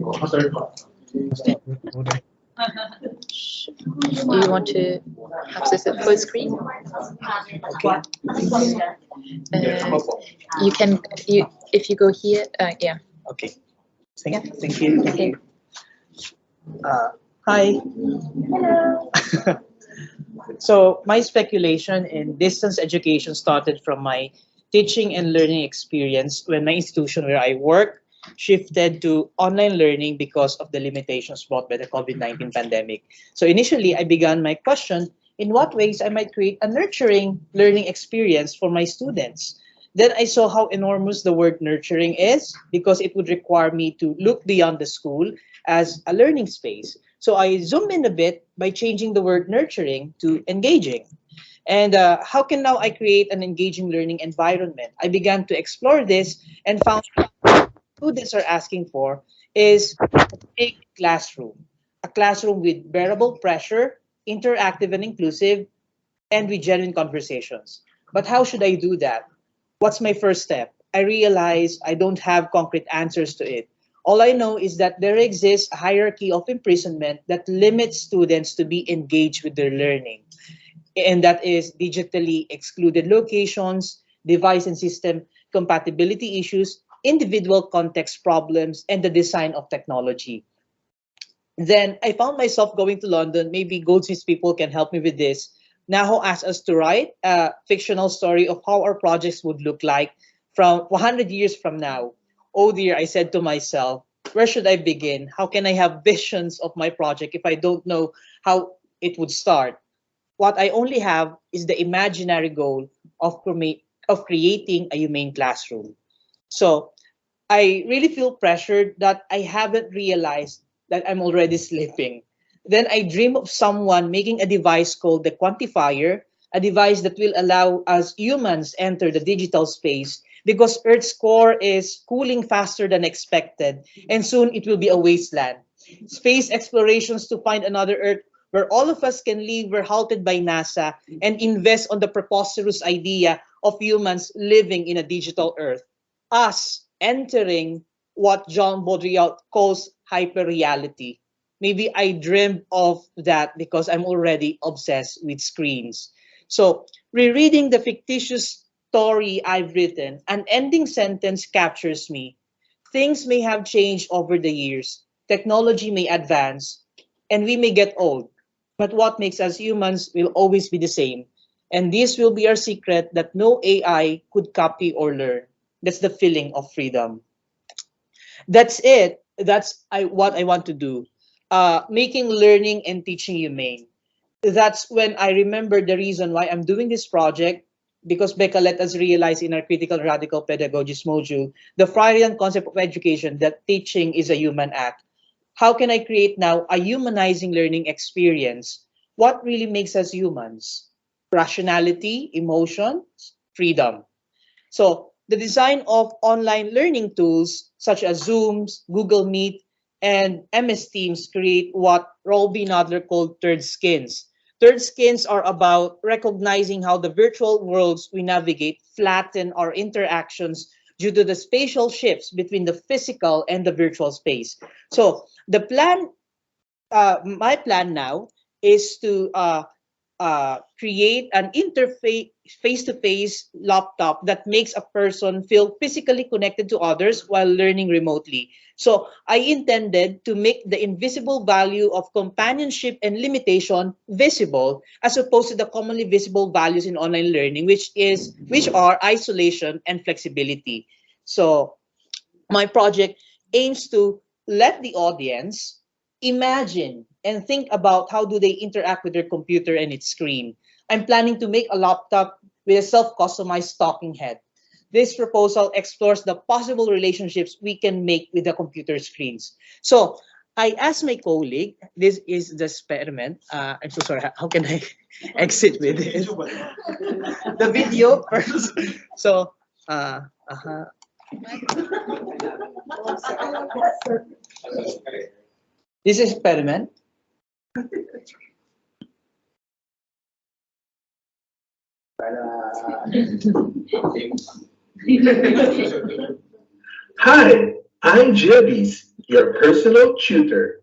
Do you want to have this at full screen? Okay. You can, if you go here, yeah. Okay. Thank you. Okay. Hi. So my speculation in distance education started from my teaching and learning experience when my institution where I work shifted to online learning because of the limitations brought by the COVID-19 pandemic. So initially, I began my question in what ways I might create a nurturing learning experience for my students. Then I saw how enormous the word nurturing is because it would require me to look beyond the school as a learning space. So I zoomed in a bit by changing the word nurturing to engaging. And how can now I create an engaging learning environment? I began to explore this and found students are asking for is a big classroom, a classroom with bearable pressure, interactive and inclusive, and with genuine conversations. But how should I do that? What's my first step? I realize I don't have concrete answers to it. All I know is that there exists a hierarchy of imprisonment that limits students to be engaged with their learning. And that is digitally excluded locations, device and system compatibility issues, individual context problems, and the design of technology. Then I found myself going to London. Maybe Goldsmiths people can help me with this. Naho asked us to write a fictional story of how our projects would look like from 100 years from now. Oh dear, I said to myself, where should I begin? How can I have visions of my project if I don't know how it would start? What I only have is the imaginary goal of creating a humane classroom. So I really feel pressured that I haven't realized that I'm already sleeping. Then I dream of someone making a device called the quantifier, a device that will allow us humans enter the digital space because Earth's core is cooling faster than expected, and soon it will be a wasteland. Space explorations to find another Earth where all of us can live were halted by NASA and invest on the preposterous idea of humans living in a digital Earth. Us entering what John Baudrillard calls hyperreality. Maybe I dreamed of that because I'm already obsessed with screens. So, rereading the fictitious story I've written, an ending sentence captures me. Things may have changed over the years, technology may advance, and we may get old. But what makes us humans will always be the same. And this will be our secret that no AI could copy or learn. That's the feeling of freedom. That's it. What I want to do. Making learning and teaching humane. That's when I remember the reason why I'm doing this project, because Becca let us realize in our critical radical pedagogies module, the Freudian concept of education, that teaching is a human act. How can I create now a humanizing learning experience? What really makes us humans? Rationality, emotions, freedom. So the design of online learning tools such as Zooms, Google Meet, and MS Teams create what Rolby Nadler called third skins. Third skins are about recognizing how the virtual worlds we navigate flatten our interactions due to the spatial shifts between the physical and the virtual space. So the plan, my plan now is to create an interface face-to-face laptop that makes a person feel physically connected to others while learning remotely. So I intended to make the invisible value of companionship and limitation visible, as opposed to the commonly visible values in online learning, which are isolation and flexibility. So my project aims to let the audience imagine and think about how do they interact with their computer and its screen. I'm planning to make a laptop with a self-customized talking head. This proposal explores the possible relationships we can make with the computer screens. So I asked my colleague, this is the experiment. I'm so sorry, how can I exit with this? The video first. So, this is experiment. Hi, I'm Jervis. your personal tutor.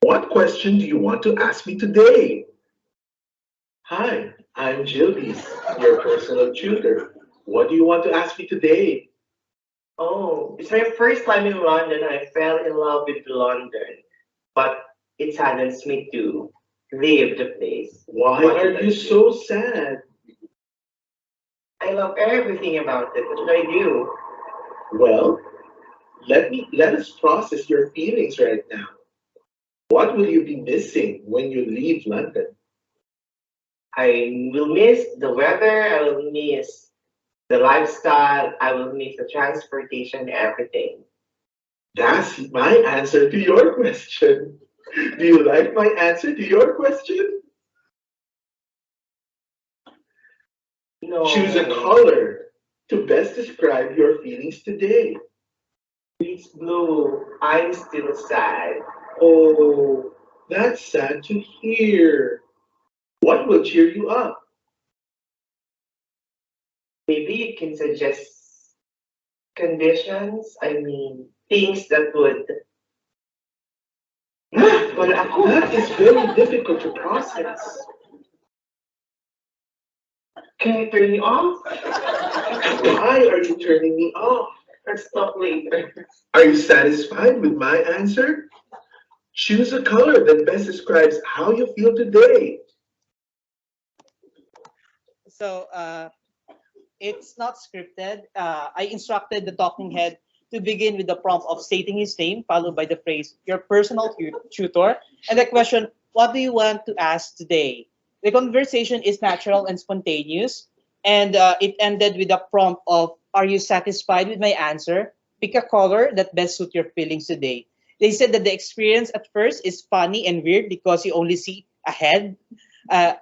What question do you want to ask me today? Hi, I'm Jilbis, your personal tutor. What do you want to ask me today? Oh, it's my first time in London. I fell in love with London, but it saddens me to leave the place. Why What are should I you do? so sad? I love everything about it. What should I do? Well, let us process your feelings right now. What will you be missing when you leave London? I will miss the weather. I will miss the lifestyle. I will miss the transportation, everything. That's my answer to your question. Do you like my answer to your question? Choose a No, color to best describe your feelings today. it's blue. I'm still sad. Oh, that's sad to hear. What will cheer you up? Maybe you can suggest conditions. I mean, things that would. Wala ako. That is very difficult to process. Can you turn me off? Why are you turning me off? Let's talk later. Are you satisfied with my answer? Choose a color that best describes how you feel today. So it's not scripted. I instructed the talking head to begin with the prompt of stating his name, followed by the phrase, your personal tutor, and the question, what do you want to ask today? The conversation is natural and spontaneous, and it ended with a prompt of, are you satisfied with my answer? Pick a color that best suits your feelings today. They said that the experience at first is funny and weird because you only see ahead,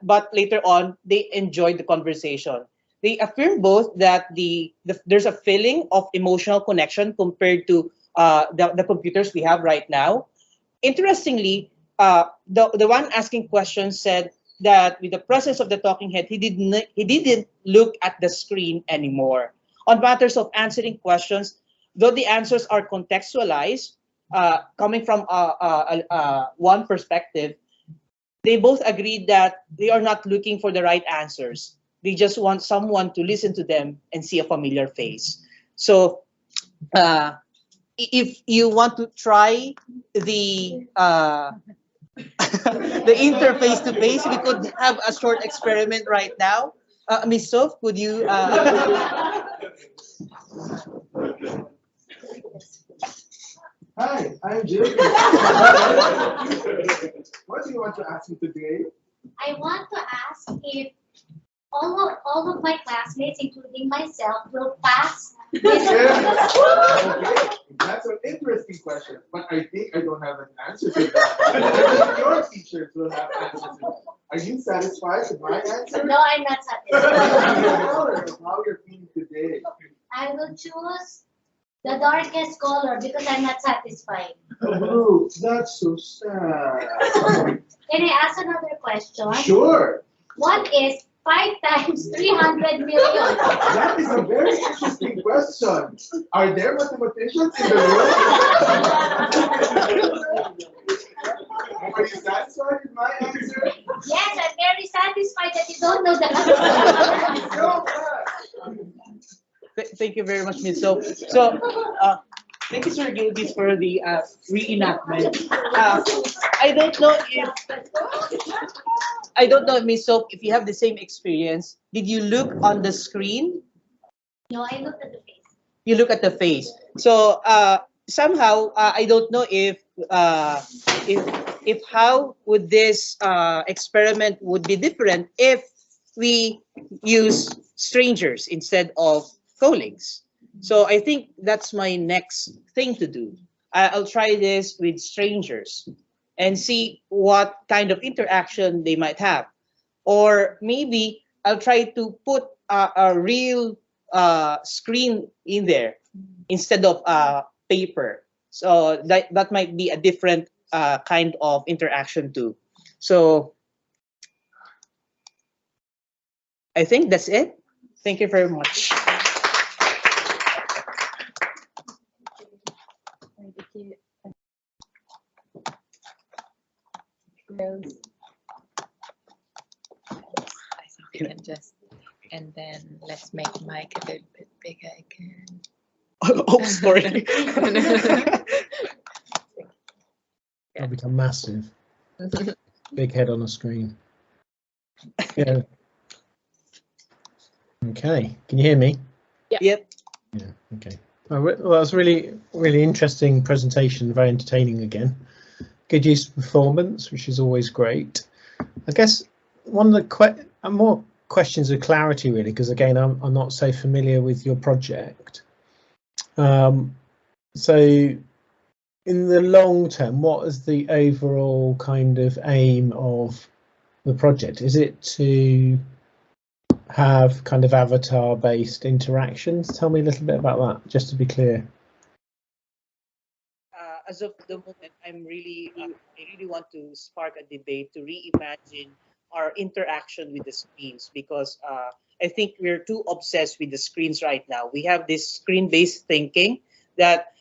but later on, they enjoyed the conversation. They affirm both that there's a feeling of emotional connection compared to the computers we have right now. Interestingly, the one asking questions said that with the presence of the talking head, he didn't look at the screen anymore. On matters of answering questions, though the answers are contextualized, coming from one perspective, they both agreed that they are not looking for the right answers. They just want someone to listen to them and see a familiar face. So, if you want to try the the interface to face, we could have a short experiment right now. Miss Soph, could you? Hi, I'm Jim. What do you want to ask me today? I want to ask if all of my classmates, including myself, will pass this. Okay, that's an interesting question, but I think I don't have an answer to that. Your teachers will have answers to that. Are you satisfied with my answer? No, I'm not Be satisfied. color of how you're feeling today. I will choose the darkest color because I'm not satisfied. Blue, that's so sad. Can I ask another question? Sure, What is 5 times 300 million? that is a very interesting question. Are there mathematicians in the room? Are you satisfied with my answer? Yes, I'm very satisfied that you don't know the answer. So bad. Thank you very much, Miss Soph. So, thank you, Sir Gilbis, for the reenactment. I don't know if Miss Soph, if you have the same experience. Did you look on the screen? No, I looked at the face. You look at the face. So somehow I don't know if how would this experiment would be different if we use strangers instead of colleagues. So I think that's my next thing to do. I'll try this with strangers and see what kind of interaction they might have. Or maybe I'll try to put a real screen in there instead of paper. So that might be a different kind of interaction too. So I think that's it. Thank you very much. windows. We can just, and then let's make mic a little bit bigger again. Oh, sorry. It'll become massive. Big head on a screen. Yeah. Okay. Can you hear me? Yep. Yeah. Okay. Well, that was really interesting presentation. Very entertaining again. Good use of performance, which is always great. I guess one of the more questions of clarity, really, because again, I'm not so familiar with your project. So in the long term, what is the overall kind of aim of the project? Is it to have kind of avatar based interactions? Tell me a little bit about that, just to be clear. As of the moment, I really want to spark a debate to reimagine our interaction with the screens, because I think we're too obsessed with the screens right now. We have this screen-based thinking that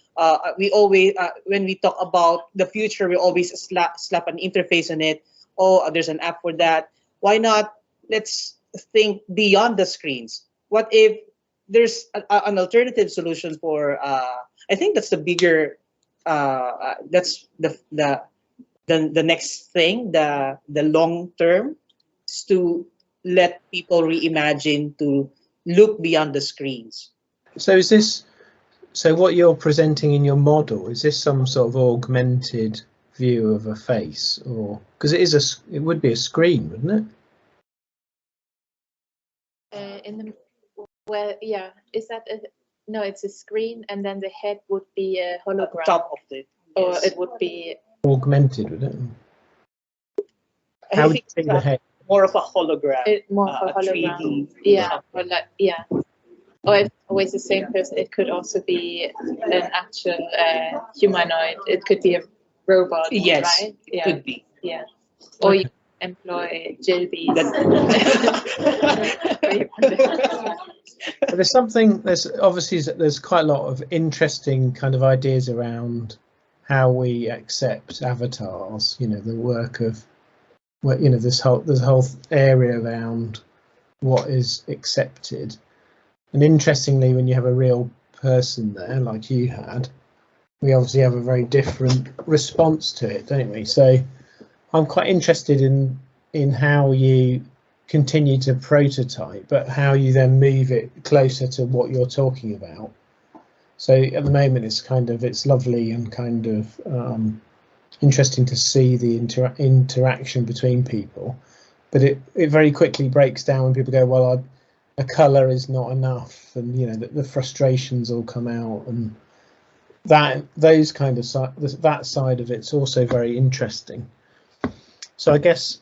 we always, when we talk about the future, we always slap an interface on it. Oh, there's an app for that. Why not? Let's think beyond the screens. What if there's an alternative solution for? I think that's the bigger. That's the next thing. The long term is to let people reimagine, to look beyond the screens. So is this? So what you're presenting in your model, is this some sort of augmented view of a face, or because it would be a screen, wouldn't In the yeah, is that no? It's a screen, and then the head would be a hologram. Top of it, or yes. it would be augmented, would it? I How would think you think the head? more of a hologram. more of a hologram. 3D. Yeah, or like or it's always the same person. It could also be an actual humanoid. It could be a robot. Yes, right? it could be. Yeah. Or Okay. you employ Jilbies. But there's quite a lot of interesting kind of ideas around how we accept avatars, the work of, there's a whole area around what is accepted. And interestingly, when you have a real person there, like you had, we obviously have a very different response to it, don't we? So I'm quite interested in how you continue to prototype, but how you then move it closer to what you're talking about. So at the moment, it's lovely and kind of interesting to see the interaction between people, but it very quickly breaks down when people go, well, a colour is not enough, and the frustrations all come out, and that side of it's also very interesting. So I guess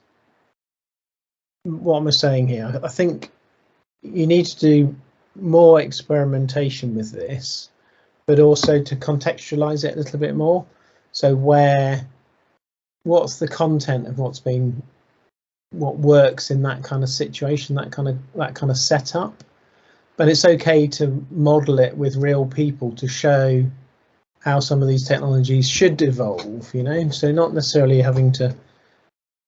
what I'm saying here, I think you need to do more experimentation with this, but also to contextualize it a little bit more. So what's the content of what works in that kind of situation, that kind of setup? But it's okay to model it with real people to show how some of these technologies should evolve, so not necessarily having to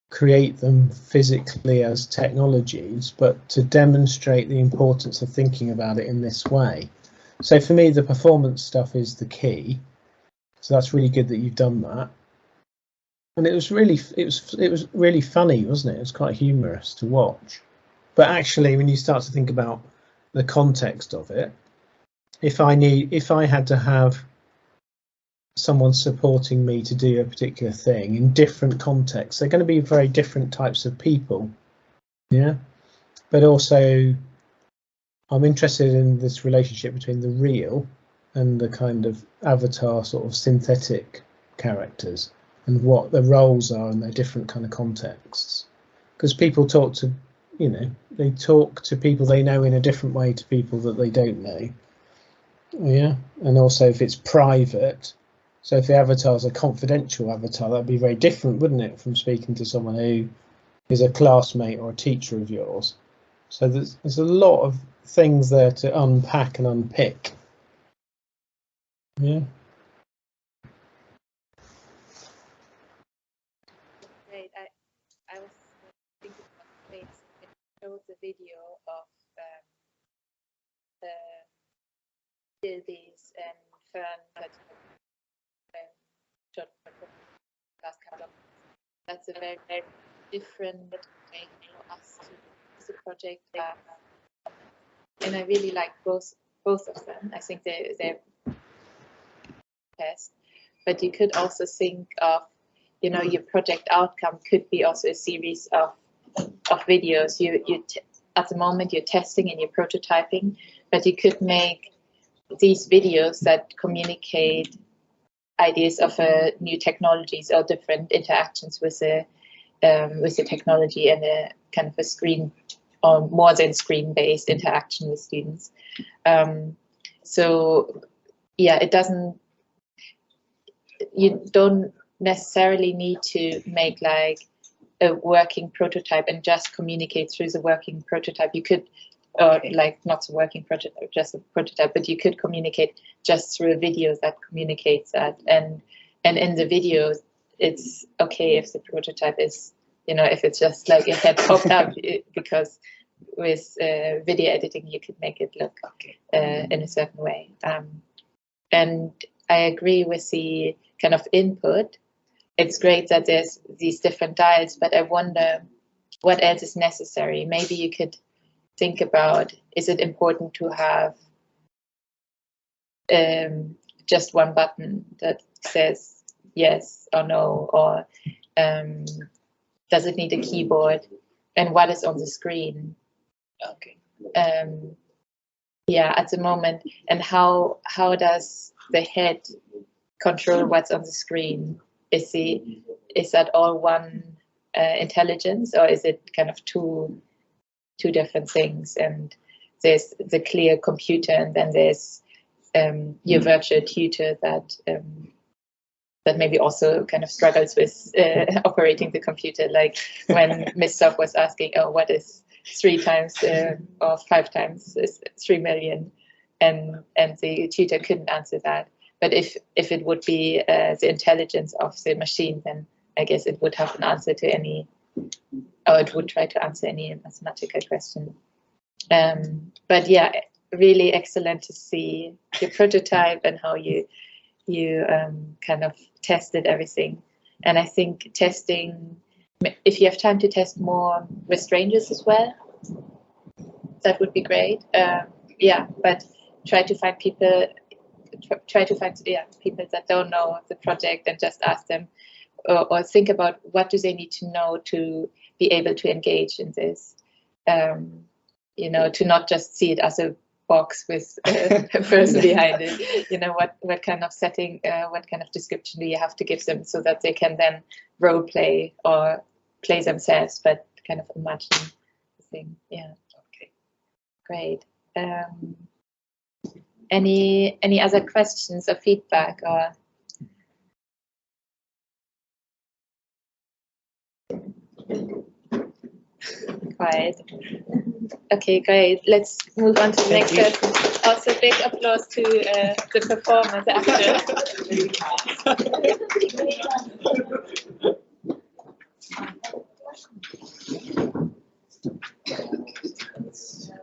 create them physically as technologies, but to demonstrate the importance of thinking about it in this way. So for me, the performance stuff is the key. So that's really good that you've done that. And it was really funny, wasn't it? It was quite humorous to watch. But actually, when you start to think about the context of it, if I had to have someone supporting me to do a particular thing in different contexts, they're going to be very different types of people. Yeah. But also, I'm interested in this relationship between the real and the kind of avatar sort of synthetic characters, and what the roles are in their different kind of contexts. Because people talk to, they talk to people they know in a different way to people that they don't know. Yeah. And also if it's private, so if the avatar's a confidential avatar, that'd be very different, wouldn't it, from speaking to someone who is a classmate or a teacher of yours. So there's a lot of things there to unpack and unpick. Yeah. Great. showed the video of Dilby's and Fern that shot last couple of months. That's a very, very different way for us to use the project. And I really like both of them. I think they're best. But you could also think of, you know, your project outcome could be also a series of videos. At the moment you're testing and you're prototyping, but you could make these videos that communicate ideas of new technologies or different interactions with the technology and a kind of a screen or more than screen-based interaction with students. So yeah, you don't necessarily need to make like a working prototype and just communicate through the working prototype. You could, like not a working prototype, just a prototype, but you could communicate just through a video that communicates that. And in the video, it's okay if the prototype is, you know, if it's just like a head popped up, because with video editing, you could make it look in a certain way. And I agree with the kind of input. It's great that there's these different dials, but I wonder what else is necessary. Maybe you could think about, is it important to have just one button that says yes or no, or does it need a keyboard, and what is on the screen? Okay. Yeah, at the moment, and how does the head control what's on the screen? Is that all one intelligence, or is it kind of two different things? And there's the clear computer, and then there's your virtual tutor that maybe also kind of struggles with operating the computer. Like when Miss Soft was asking, oh, what is 3 times or 5 times 3 million, and the tutor couldn't answer that. But if it would be the intelligence of the machine, then I guess it would have an answer to any, or it would try to answer any mathematical question. But yeah, really excellent to see your prototype and how you kind of tested everything. And I think testing, if you have time to test more with strangers as well, that would be great. Yeah, but try to find people. People that don't know the project, and just ask them, or think about what do they need to know to be able to engage in this. You know, to not just see it as a box with a person behind it. You know, what kind of setting, what kind of description do you have to give them so that they can then role play or play themselves, but kind of imagine the thing. Yeah. Okay. Great. Any other questions or feedback, or? Quiet. Okay, great. Let's move on to the next person. Also, big applause to the performer, the actor.